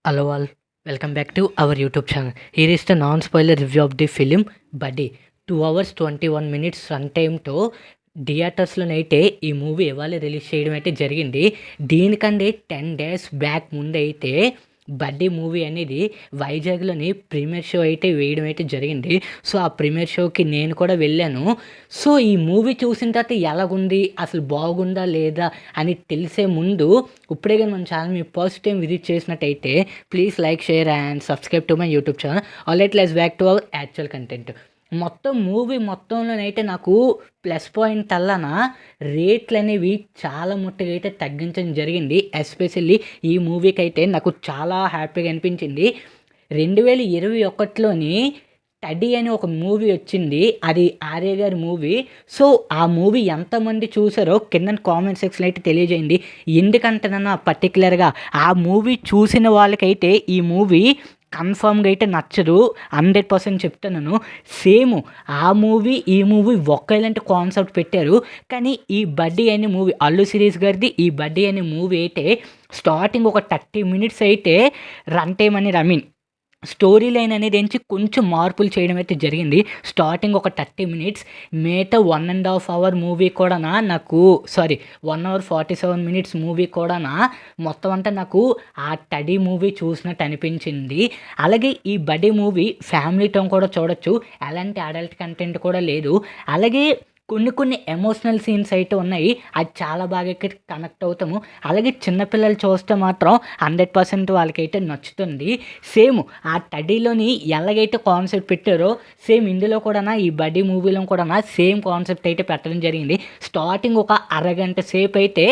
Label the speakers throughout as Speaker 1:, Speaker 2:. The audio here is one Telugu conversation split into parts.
Speaker 1: Hello all, welcome back to our YouTube channel. Here is the non-spoiler review of the film Buddy. 2 hours 21 minutes run టైమ్తో థియేటర్స్లోనైతే ఈ మూవీ ఇవాళ రిలీజ్ చేయడం అయితే జరిగింది. దీనికంటే 10 days బ్యాక్ ముందైతే బడ్డీ మూవీ అనేది వైజాగ్లోని ప్రీమియర్ షో అయితే వేయడం అయితే జరిగింది. సో ఆ ప్రీమియర్ షోకి నేను కూడా వెళ్ళాను. సో ఈ మూవీ చూసిన తర్వాత ఎలాగుంది, అసలు బాగుందా లేదా అని తెలిసే ముందు ఇప్పుడే కానీ మన ఛానల్ మీరు ఫస్ట్ టైం విజిట్ చేసినట్టయితే please like, share and subscribe to my YouTube channel. Alright, let's back to our actual content. మొత్తం మూవీ మొత్తంలోనైతే నాకు ప్లస్ పాయింట్ అల్లన రేట్లు అనేవి చాలా ముట్టగా అయితే తగ్గించడం జరిగింది. ఎస్పెషల్లీ ఈ మూవీకి అయితే నాకు చాలా హ్యాపీగా అనిపించింది. 2021లోని టడీ అని ఒక మూవీ వచ్చింది, అది ఆర్య గారి మూవీ. సో ఆ మూవీ ఎంతమంది చూసారో కింద కామెంట్ సెక్షన్లో అయితే తెలియజేయండి. ఎందుకంటేనన్నా పర్టికులర్గా ఆ మూవీ చూసిన వాళ్ళకైతే ఈ మూవీ కన్ఫామ్గా అయితే నచ్చదు, 100% చెప్తున్నాను. సేమ్ ఆ మూవీ ఈ మూవీ ఒకేలాంటి కాన్సెప్ట్ పెట్టారు. కానీ ఈ బడ్డీ అనే మూవీ, అల్లు సిరీస్ గారిది ఈ బడ్డీ అనే మూవీ అయితే స్టార్టింగ్ ఒక 30 minutes అయితే రన్ టైం అనేది స్టోరీ లైన్ అనేది కొంచెం మార్పులు చేయడం అయితే జరిగింది. స్టార్టింగ్ ఒక 30 minutes, మిగతా 1.5 hour మూవీ కూడా నాకు 1 hour 47 minutes మూవీ కూడా మొత్తం అంతా నాకు ఆ టడీ మూవీ చూసినట్టు అనిపించింది. అలాగే ఈ బడ్డీ మూవీ ఫ్యామిలీతో కూడా చూడొచ్చు, ఎలాంటి అడల్ట్ కంటెంట్ కూడా లేదు. అలాగే కొన్ని ఎమోషనల్ సీన్స్ అయితే ఉన్నాయి, అది చాలా బాగా కనెక్ట్ అవుతాము. అలాగే చిన్నపిల్లలు చూస్తే మాత్రం 100% వాళ్ళకైతే నచ్చుతుంది. సేమ్ ఆ టడీలోని ఎలాగైతే కాన్సెప్ట్ పెట్టారో సేమ్ ఇందులో కూడా ఈ బడ్డీ మూవీలో కూడా సేమ్ కాన్సెప్ట్ అయితే పెట్టడం జరిగింది. స్టార్టింగ్ ఒక అరగంట సేపు అయితే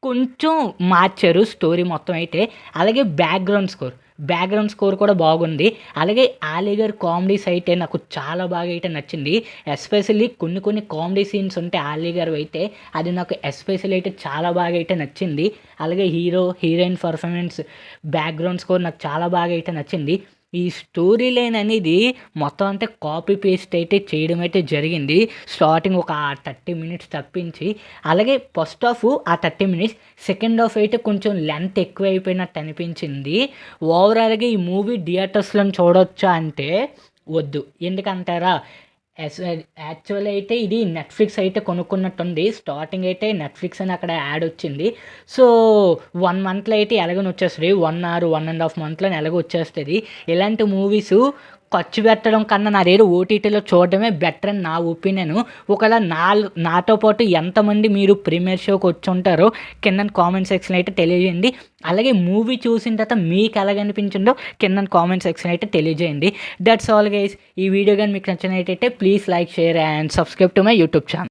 Speaker 1: కొంచెం మార్చారు స్టోరీ మొత్తం అయితే. అలాగే బ్యాక్గ్రౌండ్ స్కోర్ కూడా బాగుంది. అలాగే ఆలీ గారి కామెడీస్ అయితే నాకు చాలా బాగా అయితే నచ్చింది. ఎస్పెషల్లీ కొన్ని కామెడీ సీన్స్ ఉంటే ఆలీ గారు అయితే అది నాకు ఎస్పెషల్లీ అయితే చాలా బాగా అయితే నచ్చింది. అలాగే హీరోయిన్ పర్ఫార్మెన్స్, బ్యాక్గ్రౌండ్ స్కోర్ నాకు చాలా బాగా అయితే నచ్చింది. ఈ స్టోరీ లైన్ అనేది మొత్తం అంతా కాపీ పేస్ట్ అయితే చేయడం అయితే జరిగింది, స్టార్టింగ్ ఒక 30 minutes తప్పించి. అలాగే ఫస్ట్ హాఫ్ ఆ 30 minutes, సెకండ్ హాఫ్ అయితే కొంచెం లెంత్ ఎక్కువ అయిపోయినట్టు అనిపించింది. ఓవరాల్గా ఈ మూవీ థియేటర్స్లో చూడొచ్చా అంటే వద్దు. ఎందుకంటారా, యాక్చువల్ అయితే ఇది నెట్ఫ్లిక్స్ అయితే కొనుక్కున్నట్టుంది. స్టార్టింగ్ అయితే నెట్ఫ్లిక్స్ అని అక్కడ యాడ్ వచ్చింది. సో 1 monthలో అయితే ఎలాగని వచ్చేస్తుంది, 1 or 1.5 monthలో ఎలాగో వచ్చేస్తుంది. ఇలాంటి మూవీస్ ఖర్చు పెట్టడం కన్నా నాదేదో ఓటీటీలో చూడడమే బెటర్ అని నా ఒపీనియన్. ఒకవేళ నాతో పాటు ఎంతమంది మీరు ప్రీమియర్ షోకి వచ్చి ఉంటారో కింద కామెంట్ సెక్షన్ అయితే తెలియజేయండి. అలాగే మూవీ చూసిన తర్వాత మీకు ఎలాగనిపించిందో కింద కామెంట్ సెక్షన్ అయితే తెలియజేయండి. That's all guys. ఈ వీడియో కానీ మీకు నచ్చినట్టయితే please like, share and subscribe to my YouTube channel.